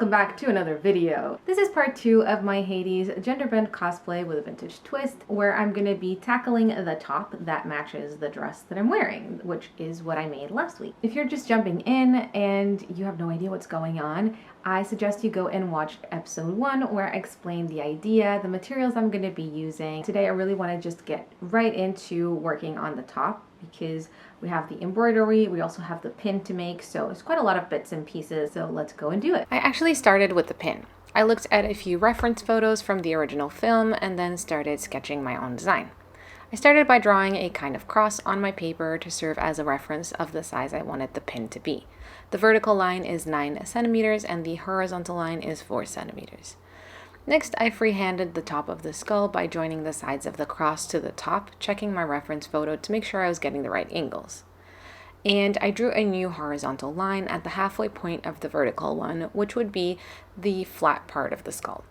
welcome back to another video. This is part 2 of my Hades Gender Bend Cosplay with a vintage twist, where I'm going to be tackling the top that matches the dress that I'm wearing, which is what I made last week. If you're just jumping in and you have no idea what's going on, I suggest you go and watch episode 1 where I explain the idea, the materials I'm going to be using. Today I really want to just get right into working on the top because we have the embroidery, we also have the pin to make, so it's quite a lot of bits and pieces, so let's go and do it. I actually started with the pin. I looked at a few reference photos from the original film and then started sketching my own design. I started by drawing a kind of cross on my paper to serve as a reference of the size I wanted the pin to be. The vertical line is 9 centimeters and the horizontal line is 4 centimeters. Next, I freehanded the top of the skull by joining the sides of the cross to the top, checking my reference photo to make sure I was getting the right angles. And I drew a new horizontal line at the halfway point of the vertical one, which would be the flat part of the skull.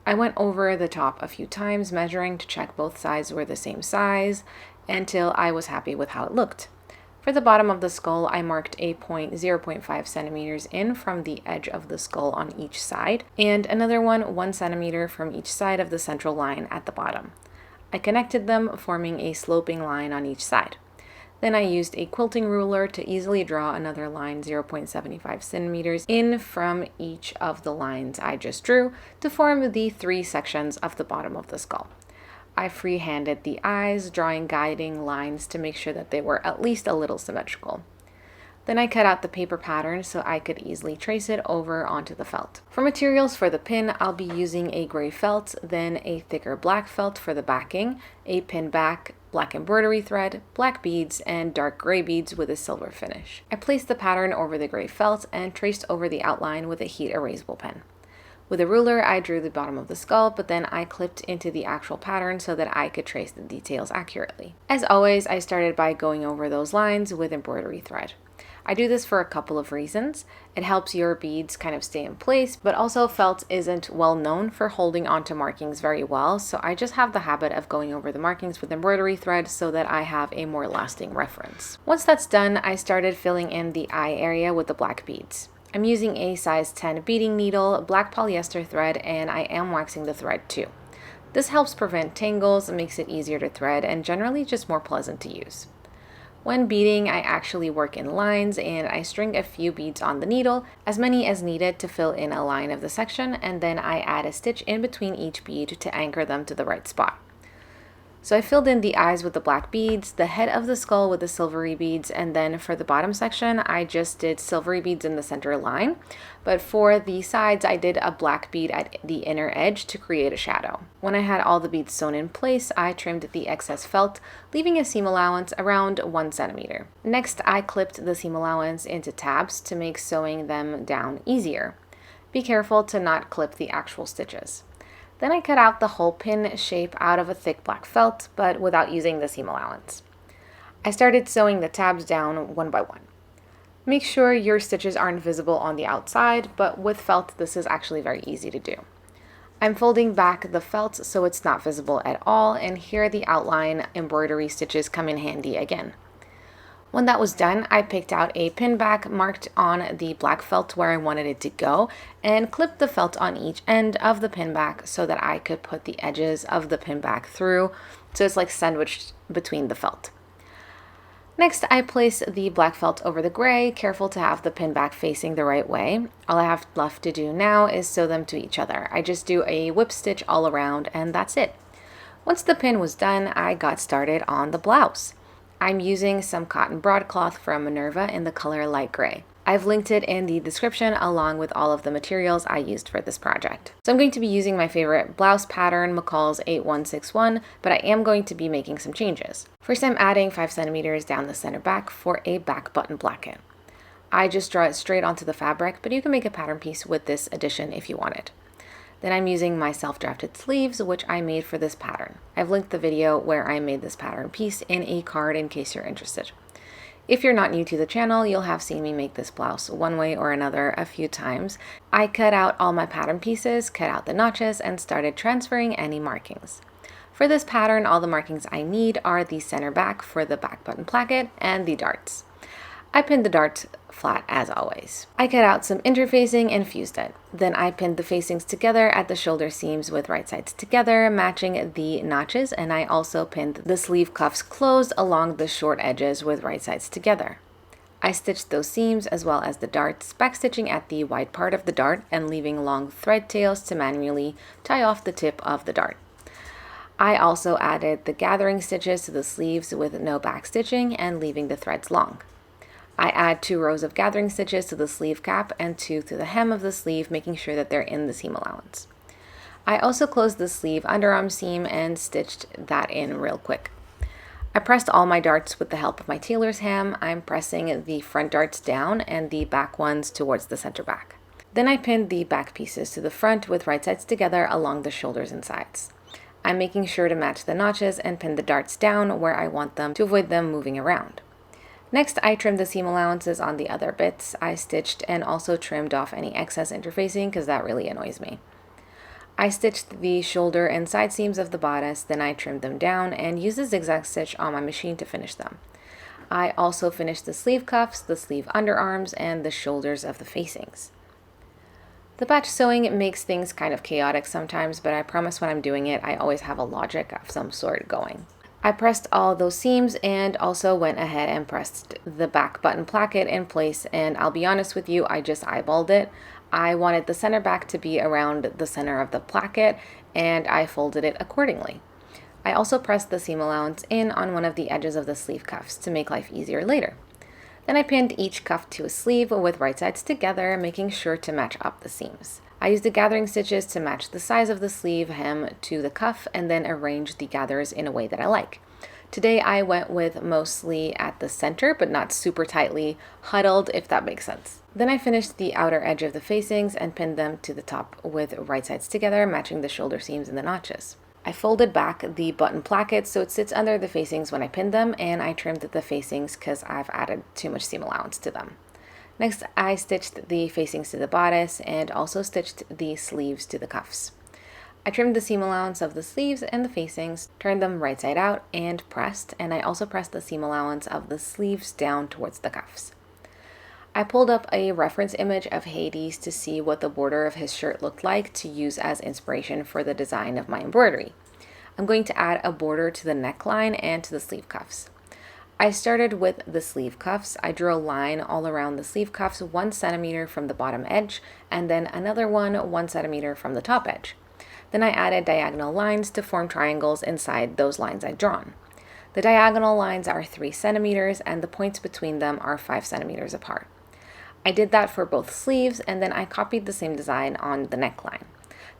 I went over the top a few times, measuring to check both sides were the same size, until I was happy with how it looked. For the bottom of the skull, I marked a point 0.5 centimeters in from the edge of the skull on each side, and another 1 centimeter from each side of the central line at the bottom. I connected them, forming a sloping line on each side. Then I used a quilting ruler to easily draw another line 0.75 centimeters in from each of the lines I just drew to form the 3 sections of the bottom of the skull. I freehanded the eyes, drawing guiding lines to make sure that they were at least a little symmetrical. Then I cut out the paper pattern so I could easily trace it over onto the felt. For materials for the pin, I'll be using a gray felt, then a thicker black felt for the backing, a pin back, black embroidery thread, black beads, and dark gray beads with a silver finish. I placed the pattern over the gray felt and traced over the outline with a heat erasable pen. With a ruler, I drew the bottom of the skull, but then I clipped into the actual pattern so that I could trace the details accurately. As always, I started by going over those lines with embroidery thread. I do this for a couple of reasons. It helps your beads kind of stay in place, but also felt isn't well known for holding onto markings very well, so I just have the habit of going over the markings with embroidery thread so that I have a more lasting reference. Once that's done, I started filling in the eye area with the black beads. I'm using a size 10 beading needle, black polyester thread, and I am waxing the thread too. This helps prevent tangles, makes it easier to thread, and generally just more pleasant to use. When beading, I actually work in lines and I string a few beads on the needle, as many as needed to fill in a line of the section, and then I add a stitch in between each bead to anchor them to the right spot. So I filled in the eyes with the black beads, the head of the skull with the silvery beads, and then for the bottom section, I just did silvery beads in the center line. But for the sides, I did a black bead at the inner edge to create a shadow. When I had all the beads sewn in place, I trimmed the excess felt, leaving a seam allowance around 1 centimeter. Next, I clipped the seam allowance into tabs to make sewing them down easier. Be careful to not clip the actual stitches. Then I cut out the whole pin shape out of a thick black felt, but without using the seam allowance. I started sewing the tabs down one by one. Make sure your stitches aren't visible on the outside, but with felt this is actually very easy to do. I'm folding back the felt so it's not visible at all, and here the outline embroidery stitches come in handy again. When that was done, I picked out a pin back marked on the black felt where I wanted it to go and clipped the felt on each end of the pin back so that I could put the edges of the pin back through, so it's like sandwiched between the felt. Next, I place the black felt over the gray, careful to have the pin back facing the right way. All I have left to do now is sew them to each other. I just do a whip stitch all around and that's it. Once the pin was done, I got started on the blouse. I'm using some cotton broadcloth from Minerva in the color light gray. I've linked it in the description along with all of the materials I used for this project. So I'm going to be using my favorite blouse pattern, McCall's 8161, but I am going to be making some changes. First, I'm adding 5 centimeters down the center back for a back button placket. I just draw it straight onto the fabric, but you can make a pattern piece with this addition if you want it. Then I'm using my self-drafted sleeves, which I made for this pattern. I've linked the video where I made this pattern piece in a card in case you're interested. If you're not new to the channel, you'll have seen me make this blouse one way or another a few times. I cut out all my pattern pieces, cut out the notches, and started transferring any markings. For this pattern, all the markings I need are the center back for the back button placket and the darts. I pinned the darts flat as always. I cut out some interfacing and fused it. Then I pinned the facings together at the shoulder seams with right sides together, matching the notches, and I also pinned the sleeve cuffs closed along the short edges with right sides together. I stitched those seams as well as the darts, backstitching at the wide part of the dart and leaving long thread tails to manually tie off the tip of the dart. I also added the gathering stitches to the sleeves with no backstitching and leaving the threads long. I add 2 rows of gathering stitches to the sleeve cap and 2 to the hem of the sleeve, making sure that they're in the seam allowance. I also closed the sleeve underarm seam and stitched that in real quick. I pressed all my darts with the help of my tailor's hem. I'm pressing the front darts down and the back ones towards the center back. Then I pinned the back pieces to the front with right sides together along the shoulders and sides. I'm making sure to match the notches and pin the darts down where I want them to avoid them moving around. Next, I trimmed the seam allowances on the other bits. I stitched and also trimmed off any excess interfacing because that really annoys me. I stitched the shoulder and side seams of the bodice, then I trimmed them down and used a zigzag stitch on my machine to finish them. I also finished the sleeve cuffs, the sleeve underarms, and the shoulders of the facings. The batch sewing makes things kind of chaotic sometimes, but I promise when I'm doing it, I always have a logic of some sort going. I pressed all those seams and also went ahead and pressed the back button placket in place, and I'll be honest with you, I just eyeballed it. I wanted the center back to be around the center of the placket, and I folded it accordingly. I also pressed the seam allowance in on one of the edges of the sleeve cuffs to make life easier later. Then I pinned each cuff to a sleeve with right sides together, making sure to match up the seams. I used the gathering stitches to match the size of the sleeve hem to the cuff and then arrange the gathers in a way that I like. Today I went with mostly at the center, but not super tightly huddled, if that makes sense. Then I finished the outer edge of the facings and pinned them to the top with right sides together, matching the shoulder seams and the notches. I folded back the button placket so it sits under the facings when I pinned them, and I trimmed the facings because I've added too much seam allowance to them. Next, I stitched the facings to the bodice and also stitched the sleeves to the cuffs. I trimmed the seam allowance of the sleeves and the facings, turned them right side out, and pressed, and I also pressed the seam allowance of the sleeves down towards the cuffs. I pulled up a reference image of Hades to see what the border of his shirt looked like to use as inspiration for the design of my embroidery. I'm going to add a border to the neckline and to the sleeve cuffs. I started with the sleeve cuffs. I drew a line all around the sleeve cuffs 1 centimeter from the bottom edge, and then another 1 centimeter from the top edge. Then I added diagonal lines to form triangles inside those lines I'd drawn. The diagonal lines are 3 centimeters and the points between them are 5 centimeters apart. I did that for both sleeves, and then I copied the same design on the neckline.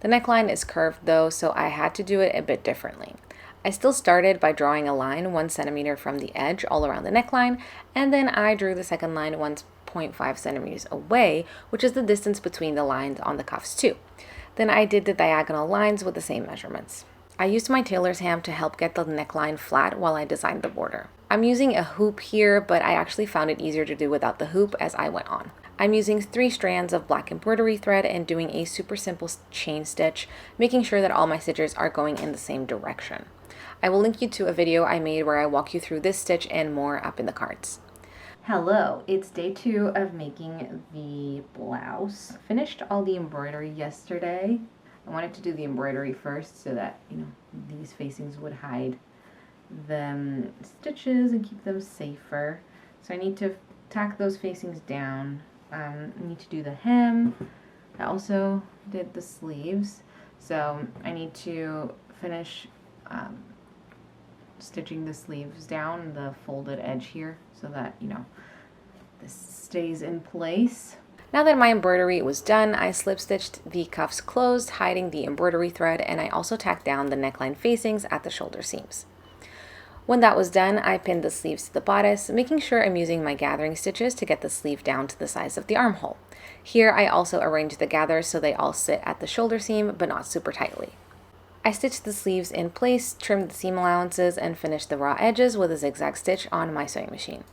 The neckline is curved though, so I had to do it a bit differently. I still started by drawing a line 1 centimeter from the edge all around the neckline, and then I drew the second line 1.5 centimeters away, which is the distance between the lines on the cuffs too. Then I did the diagonal lines with the same measurements. I used my tailor's ham to help get the neckline flat while I designed the border. I'm using a hoop here, but I actually found it easier to do without the hoop as I went on. I'm using 3 strands of black embroidery thread and doing a super simple chain stitch, making sure that all my stitches are going in the same direction. I will link you to a video I made where I walk you through this stitch and more up in the cards. Hello, it's day 2 of making the blouse. Finished all the embroidery yesterday. I wanted to do the embroidery first so that, these facings would hide the stitches and keep them safer. So I need to tack those facings down. I need to do the hem. I also did the sleeves. So I need to finish stitching the sleeves down, the folded edge here, so that, this stays in place. Now that my embroidery was done, I slip stitched the cuffs closed, hiding the embroidery thread, and I also tacked down the neckline facings at the shoulder seams. When that was done, I pinned the sleeves to the bodice, making sure I'm using my gathering stitches to get the sleeve down to the size of the armhole. Here I also arranged the gathers so they all sit at the shoulder seam, but not super tightly. I stitched the sleeves in place, trimmed the seam allowances, and finished the raw edges with a zigzag stitch on my sewing machine.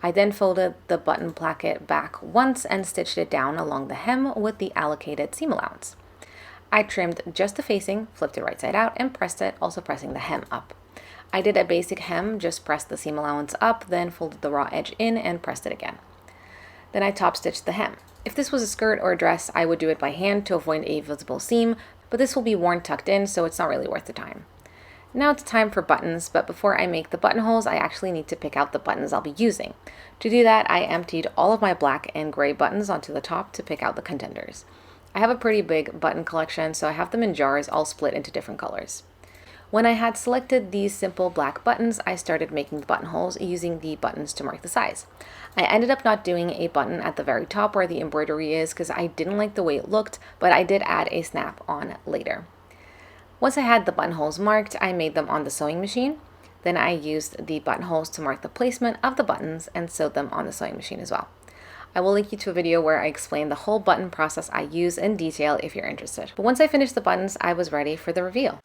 I then folded the button placket back once and stitched it down along the hem with the allocated seam allowance. I trimmed just the facing, flipped it right side out, and pressed it, also pressing the hem up. I did a basic hem, just pressed the seam allowance up, then folded the raw edge in and pressed it again. Then I top stitched the hem. If this was a skirt or a dress, I would do it by hand to avoid a visible seam, but this will be worn tucked in, so it's not really worth the time. Now it's time for buttons, but before I make the buttonholes, I actually need to pick out the buttons I'll be using. To do that, I emptied all of my black and gray buttons onto the top to pick out the contenders. I have a pretty big button collection, so I have them in jars all split into different colors. When I had selected these simple black buttons, I started making the buttonholes using the buttons to mark the size. I ended up not doing a button at the very top where the embroidery is because I didn't like the way it looked, but I did add a snap on later. Once I had the buttonholes marked, I made them on the sewing machine. Then I used the buttonholes to mark the placement of the buttons and sewed them on the sewing machine as well. I will link you to a video where I explain the whole button process I use in detail if you're interested. But once I finished the buttons, I was ready for the reveal.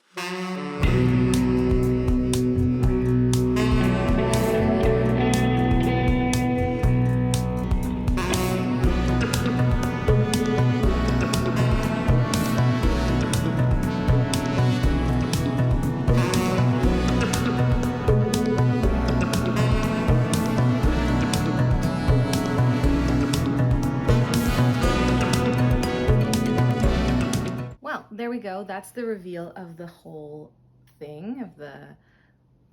There we go. That's the reveal of the whole thing, of the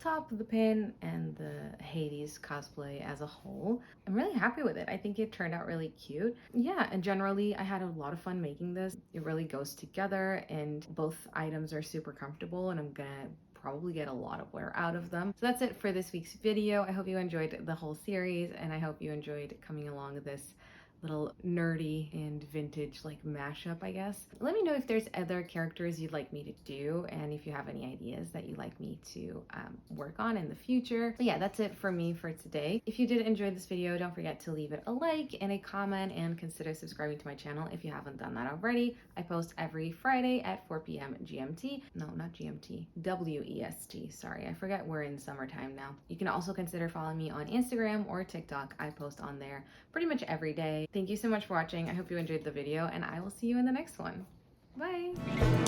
top of the pin and the Hades cosplay as a whole. I'm really happy with it. I think it turned out really cute. Yeah, and generally I had a lot of fun making this. It really goes together and both items are super comfortable, and I'm gonna probably get a lot of wear out of them. So that's it for this week's video. I hope you enjoyed the whole series, and I hope you enjoyed coming along with this little nerdy and vintage like mashup, I guess. Let me know if there's other characters you'd like me to do, and if you have any ideas that you'd like me to work on in the future. But yeah, that's it for me for today. If you did enjoy this video, don't forget to leave it a like and a comment, and consider subscribing to my channel if you haven't done that already. I post every Friday at 4 p.m. GMT. No, not GMT. WEST. Sorry, I forget we're in summertime now. You can also consider following me on Instagram or TikTok. I post on there pretty much every day. Thank you so much for watching. I hope you enjoyed the video, and I will see you in the next one. Bye!